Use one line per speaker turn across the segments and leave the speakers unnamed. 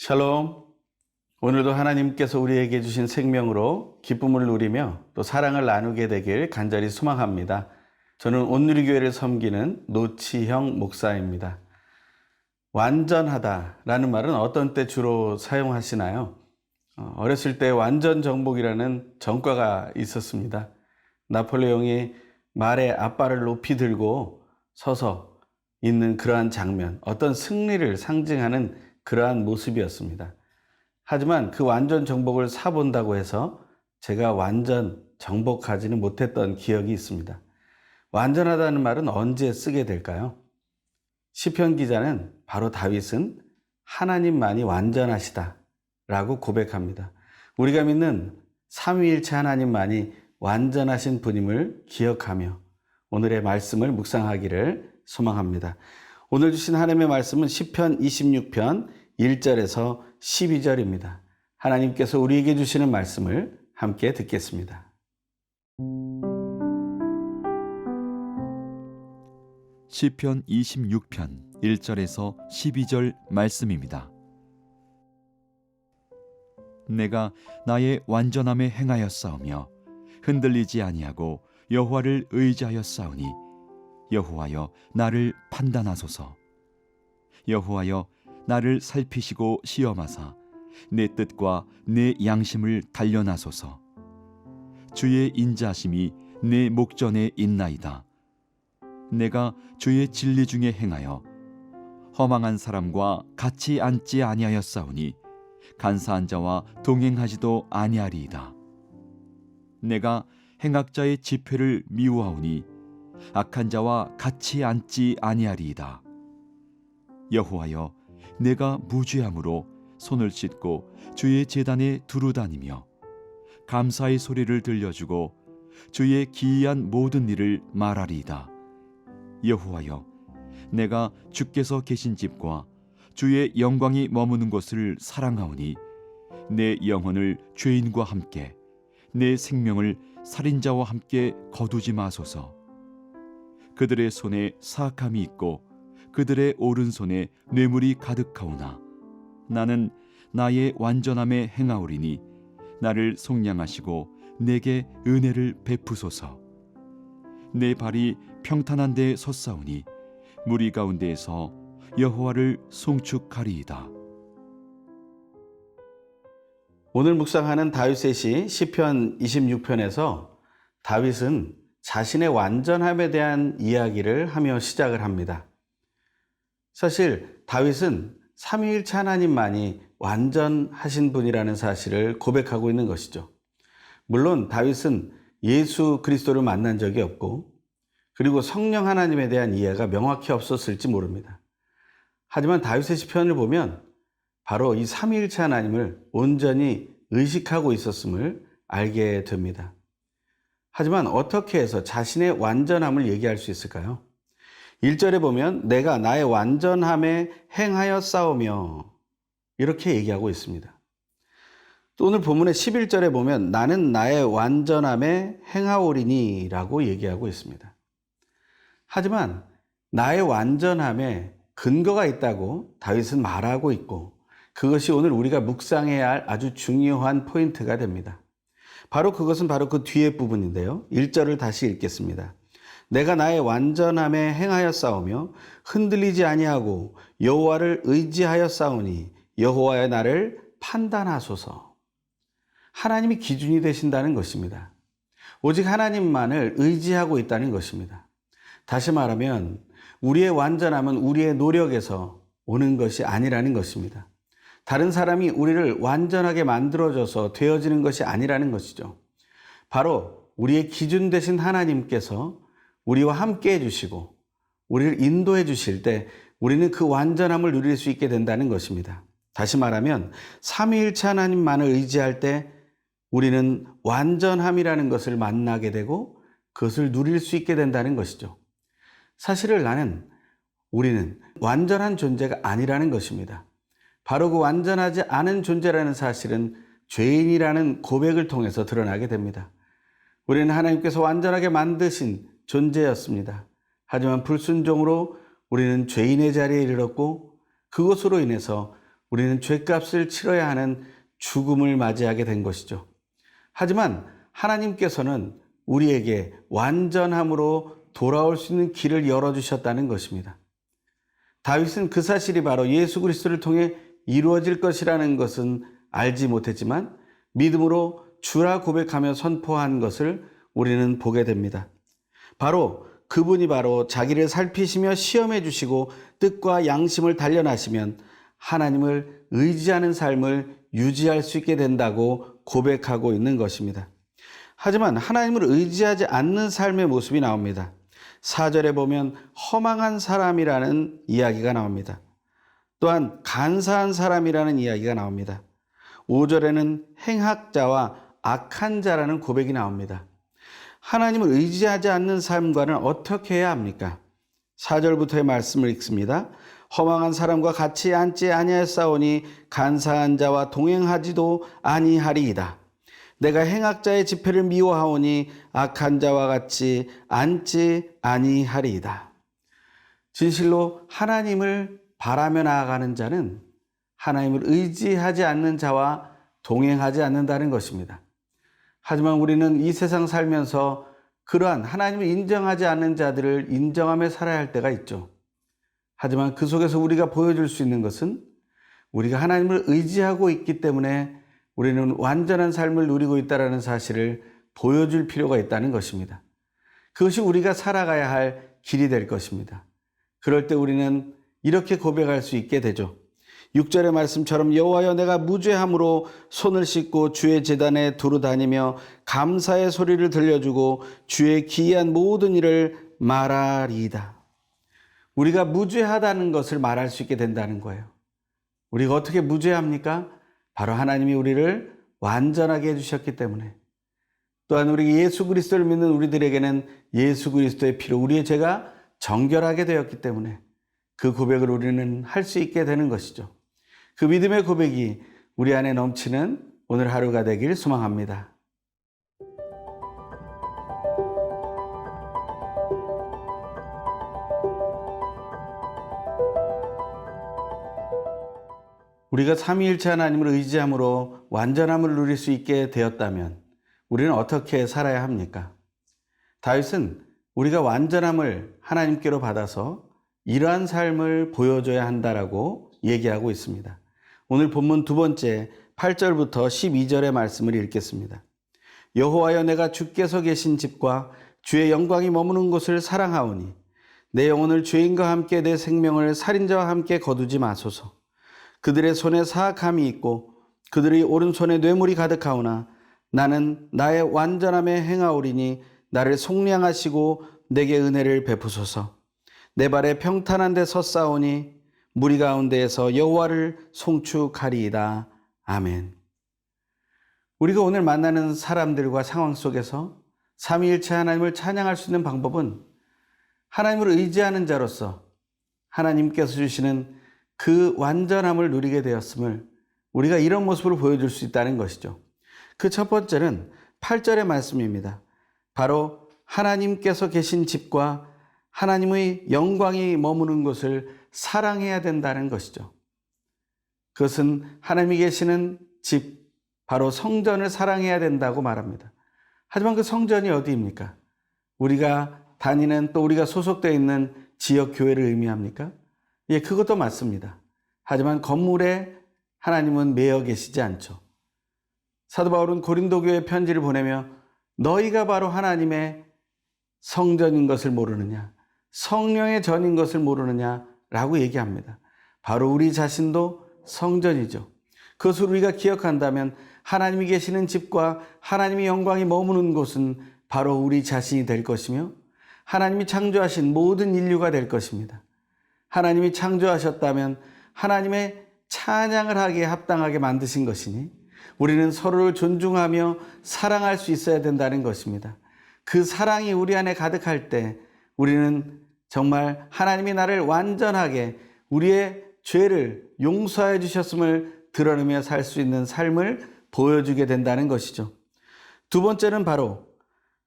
샬롬. 오늘도 하나님께서 우리에게 주신 생명으로 기쁨을 누리며 또 사랑을 나누게 되길 간절히 소망합니다. 저는 온누리교회를 섬기는 노치형 목사입니다. 완전하다라는 말은 어떤 때 주로 사용하시나요? 어렸을 때 완전정복이라는 전과가 있었습니다. 나폴레옹이 말에 앞발을 높이 들고 서서 있는 그러한 장면, 어떤 승리를 상징하는 그러한 모습이었습니다. 하지만 그 완전 정복을 사본다고 해서 제가 완전 정복하지는 못했던 기억이 있습니다. 완전하다는 말은 언제 쓰게 될까요? 시편 기자는 바로 다윗은 하나님만이 완전하시다 라고 고백합니다. 우리가 믿는 삼위일체 하나님만이 완전하신 분임을 기억하며 오늘의 말씀을 묵상하기를 소망합니다. 오늘 주신 하나님의 말씀은 시편 26편 1절에서 12절입니다. 하나님께서 우리에게 주시는 말씀을 함께 듣겠습니다.
시편 26편 1절에서 12절 말씀입니다. 내가 나의 완전함에 행하였사오며 흔들리지 아니하고 여호와를 의지하였사오니 여호와여 나를 판단하소서. 여호와여 나를 살피시고 시험하사 내 뜻과 내 양심을 단련하소서. 주의 인자하심이 내 목전에 있나이다. 내가 주의 진리 중에 행하여 허망한 사람과 같이 앉지 아니하였사오니 간사한 자와 동행하지도 아니하리이다. 내가 행악자의 집회를 미워하오니 악한 자와 같이 앉지 아니하리이다. 여호와여 내가 무죄함으로 손을 씻고 주의 제단에 두루 다니며 감사의 소리를 들려주고 주의 기이한 모든 일을 말하리이다. 여호와여 내가 주께서 계신 집과 주의 영광이 머무는 곳을 사랑하오니 내 영혼을 죄인과 함께 내 생명을 살인자와 함께 거두지 마소서. 그들의 손에 사악함이 있고 그들의 오른손에 뇌물이 가득하오나 나는 나의 완전함에 행하오리니 나를 속량하시고 내게 은혜를 베푸소서. 내 발이 평탄한 데에 섰사오니 무리 가운데에서 여호와를 송축하리이다.
오늘 묵상하는 다윗의 시 시편 26편에서 다윗은 자신의 완전함에 대한 이야기를 하며 시작을 합니다. 사실 다윗은 삼위일체 하나님만이 완전하신 분이라는 사실을 고백하고 있는 것이죠. 물론 다윗은 예수 그리스도를 만난 적이 없고 그리고 성령 하나님에 대한 이해가 명확히 없었을지 모릅니다. 하지만 다윗의 시편을 보면 바로 이 삼위일체 하나님을 온전히 의식하고 있었음을 알게 됩니다. 하지만 어떻게 해서 자신의 완전함을 얘기할 수 있을까요? 1절에 보면 내가 나의 완전함에 행하여 싸우며 이렇게 얘기하고 있습니다. 또 오늘 본문의 11절에 보면 나는 나의 완전함에 행하오리니 라고 얘기하고 있습니다. 하지만 나의 완전함에 근거가 있다고 다윗은 말하고 있고 그것이 오늘 우리가 묵상해야 할 아주 중요한 포인트가 됩니다. 바로 그것은 바로 그 뒤에 부분인데요. 1절을 다시 읽겠습니다. 내가 나의 완전함에 행하여 싸우며 흔들리지 아니하고 여호와를 의지하여 싸우니 여호와의 나를 판단하소서. 하나님이 기준이 되신다는 것입니다. 오직 하나님만을 의지하고 있다는 것입니다. 다시 말하면 우리의 완전함은 우리의 노력에서 오는 것이 아니라는 것입니다. 다른 사람이 우리를 완전하게 만들어줘서 되어지는 것이 아니라는 것이죠. 바로 우리의 기준 되신 하나님께서 우리와 함께 해주시고 우리를 인도해 주실 때 우리는 그 완전함을 누릴 수 있게 된다는 것입니다. 다시 말하면 삼위일체 하나님만을 의지할 때 우리는 완전함이라는 것을 만나게 되고 그것을 누릴 수 있게 된다는 것이죠. 사실을 우리는 완전한 존재가 아니라는 것입니다. 바로 그 완전하지 않은 존재라는 사실은 죄인이라는 고백을 통해서 드러나게 됩니다. 우리는 하나님께서 완전하게 만드신 존재였습니다. 하지만 불순종으로 우리는 죄인의 자리에 이르렀고 그것으로 인해서 우리는 죗값을 치러야 하는 죽음을 맞이하게 된 것이죠. 하지만 하나님께서는 우리에게 완전함으로 돌아올 수 있는 길을 열어주셨다는 것입니다. 다윗은 그 사실이 바로 예수 그리스도를 통해 이루어질 것이라는 것은 알지 못했지만 믿음으로 주라 고백하며 선포한 것을 우리는 보게 됩니다. 그분이 바로 자기를 살피시며 시험해 주시고 뜻과 양심을 단련하시면 하나님을 의지하는 삶을 유지할 수 있게 된다고 고백하고 있는 것입니다. 하지만 하나님을 의지하지 않는 삶의 모습이 나옵니다. 4절에 보면 허망한 사람이라는 이야기가 나옵니다. 또한 간사한 사람이라는 이야기가 나옵니다. 5절에는 행악자와 악한 자라는 고백이 나옵니다. 하나님을 의지하지 않는 삶과는 어떻게 해야 합니까? 4절부터의 말씀을 읽습니다. 허망한 사람과 같이 앉지 아니하였사오니 간사한 자와 동행하지도 아니하리이다. 내가 행악자의 집회를 미워하오니 악한 자와 같이 앉지 아니하리이다. 진실로 하나님을 바라며 나아가는 자는 하나님을 의지하지 않는 자와 동행하지 않는다는 것입니다. 하지만 우리는 이 세상 살면서 그러한 하나님을 인정하지 않는 자들을 인정하며 살아야 할 때가 있죠. 하지만 그 속에서 우리가 보여줄 수 있는 것은 우리가 하나님을 의지하고 있기 때문에 우리는 완전한 삶을 누리고 있다는 사실을 보여줄 필요가 있다는 것입니다. 그것이 우리가 살아가야 할 길이 될 것입니다. 그럴 때 우리는 이렇게 고백할 수 있게 되죠. 6절의 말씀처럼 여호와여 내가 무죄함으로 손을 씻고 주의 제단에 두루 다니며 감사의 소리를 들려주고 주의 기이한 모든 일을 말하리이다. 우리가 무죄하다는 것을 말할 수 있게 된다는 거예요. 우리가 어떻게 무죄합니까? 바로 하나님이 우리를 완전하게 해주셨기 때문에. 또한 우리 예수 그리스도를 믿는 우리들에게는 예수 그리스도의 피로 우리의 죄가 정결하게 되었기 때문에 그 고백을 우리는 할 수 있게 되는 것이죠. 그 믿음의 고백이 우리 안에 넘치는 오늘 하루가 되길 소망합니다. 우리가 삼위일체 하나님을 의지함으로 완전함을 누릴 수 있게 되었다면 우리는 어떻게 살아야 합니까? 다윗은 우리가 완전함을 하나님께로 받아서 이러한 삶을 보여줘야 한다라고 얘기하고 있습니다. 오늘 본문 두 번째 8절부터 12절의 말씀을 읽겠습니다. 여호와여 내가 주께서 계신 집과 주의 영광이 머무는 곳을 사랑하오니 내 영혼을 죄인과 함께 내 생명을 살인자와 함께 거두지 마소서. 그들의 손에 사악함이 있고 그들의 오른손에 뇌물이 가득하오나 나는 나의 완전함에 행하오리니 나를 속량하시고 내게 은혜를 베푸소서. 내 발에 평탄한 데 섰사오니 무리 가운데에서 여호와를 송축하리이다. 아멘. 우리가 오늘 만나는 사람들과 상황 속에서 삼위일체 하나님을 찬양할 수 있는 방법은 하나님을 의지하는 자로서 하나님께서 주시는 그 완전함을 누리게 되었음을 우리가 이런 모습을 보여줄 수 있다는 것이죠. 그 첫 번째는 8절의 말씀입니다. 바로 하나님께서 계신 집과 하나님의 영광이 머무는 곳을 사랑해야 된다는 것이죠. 그것은 하나님이 계시는 집, 바로 성전을 사랑해야 된다고 말합니다. 하지만 그 성전이 어디입니까? 우리가 다니는 또 우리가 소속되어 있는 지역 교회를 의미합니까? 예, 그것도 맞습니다. 하지만 건물에 하나님은 매여 계시지 않죠. 사도 바울은 고린도 교회에 편지를 보내며 너희가 바로 하나님의 성전인 것을 모르느냐, 성령의 전인 것을 모르느냐라고 얘기합니다. 바로 우리 자신도 성전이죠. 그것을 우리가 기억한다면 하나님이 계시는 집과 하나님의 영광이 머무는 곳은 바로 우리 자신이 될 것이며 하나님이 창조하신 모든 인류가 될 것입니다. 하나님이 창조하셨다면 하나님의 찬양을 하기에 합당하게 만드신 것이니 우리는 서로를 존중하며 사랑할 수 있어야 된다는 것입니다. 그 사랑이 우리 안에 가득할 때 우리는 정말 하나님이 나를 완전하게 우리의 죄를 용서해 주셨음을 드러내며 살 수 있는 삶을 보여주게 된다는 것이죠. 두 번째는 바로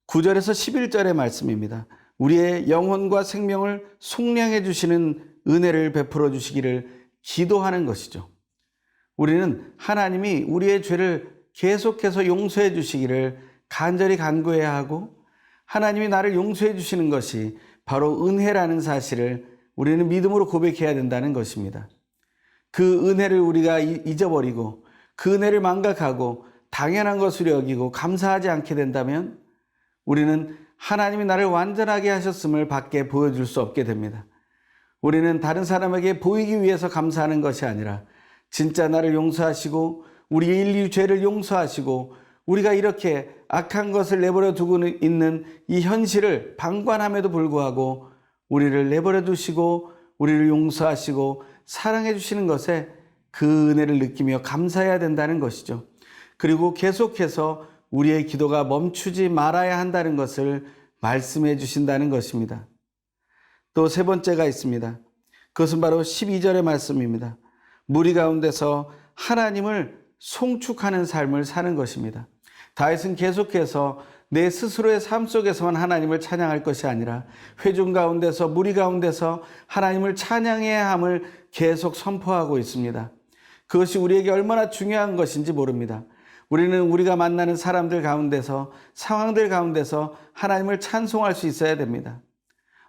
9절에서 11절의 말씀입니다. 우리의 영혼과 생명을 속량해 주시는 은혜를 베풀어 주시기를 기도하는 것이죠. 우리는 하나님이 우리의 죄를 계속해서 용서해 주시기를 간절히 간구해야 하고, 하나님이 나를 용서해 주시는 것이 바로 은혜라는 사실을 우리는 믿음으로 고백해야 된다는 것입니다. 그 은혜를 우리가 잊어버리고 그 은혜를 망각하고 당연한 것으로 여기고 감사하지 않게 된다면 우리는 하나님이 나를 완전하게 하셨음을 밖에 보여줄 수 없게 됩니다. 우리는 다른 사람에게 보이기 위해서 감사하는 것이 아니라 진짜 나를 용서하시고 우리의 인류 죄를 용서하시고 우리가 이렇게 악한 것을 내버려 두고 있는 이 현실을 방관함에도 불구하고 우리를 내버려 두시고 우리를 용서하시고 사랑해 주시는 것에 그 은혜를 느끼며 감사해야 된다는 것이죠. 그리고 계속해서 우리의 기도가 멈추지 말아야 한다는 것을 말씀해 주신다는 것입니다. 또 세 번째가 있습니다. 그것은 바로 12절의 말씀입니다. 무리 가운데서 하나님을 송축하는 삶을 사는 것입니다. 다윗은 계속해서 내 스스로의 삶 속에서만 하나님을 찬양할 것이 아니라 회중 가운데서 무리 가운데서 하나님을 찬양해야 함을 계속 선포하고 있습니다. 그것이 우리에게 얼마나 중요한 것인지 모릅니다. 우리는 우리가 만나는 사람들 가운데서 상황들 가운데서 하나님을 찬송할 수 있어야 됩니다.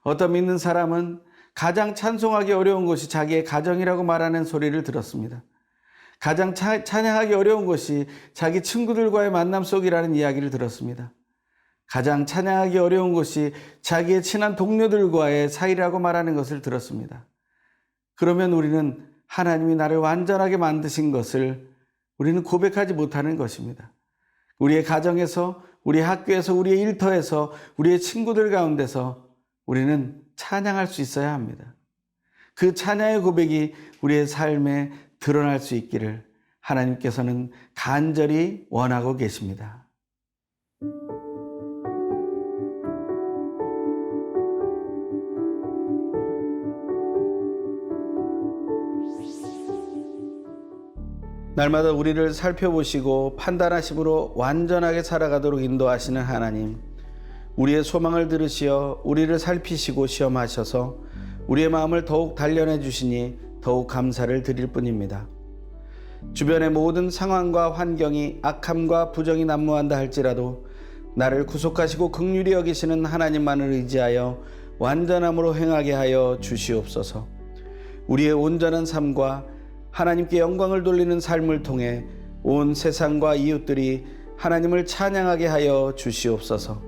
어떤 믿는 사람은 가장 찬송하기 어려운 것이 자기의 가정이라고 말하는 소리를 들었습니다. 가장 찬양하기 어려운 것이 자기 친구들과의 만남 속이라는 이야기를 들었습니다. 가장 찬양하기 어려운 것이 자기의 친한 동료들과의 사이라고 말하는 것을 들었습니다. 그러면 우리는 하나님이 나를 완전하게 만드신 것을 우리는 고백하지 못하는 것입니다. 우리의 가정에서, 우리의 학교에서, 우리의 일터에서, 우리의 친구들 가운데서 우리는 찬양할 수 있어야 합니다. 그 찬양의 고백이 우리의 삶에 드러날 수 있기를 하나님께서는 간절히 원하고 계십니다. 날마다 우리를 살펴보시고 판단하심으로 완전하게 살아가도록 인도하시는 하나님, 우리의 소망을 들으시어 우리를 살피시고 시험하셔서 우리의 마음을 더욱 단련해 주시니 더욱 감사를 드릴 뿐입니다. 주변의 모든 상황과 환경이 악함과 부정이 난무한다 할지라도 나를 구속하시고 긍휼히 여기시는 하나님만을 의지하여 완전함으로 행하게 하여 주시옵소서. 우리의 온전한 삶과 하나님께 영광을 돌리는 삶을 통해 온 세상과 이웃들이 하나님을 찬양하게 하여 주시옵소서.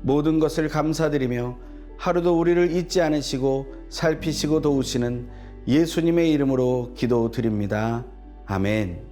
모든 것을 감사드리며 하루도 우리를 잊지 않으시고 살피시고 도우시는 예수님의 이름으로 기도드립니다. 아멘.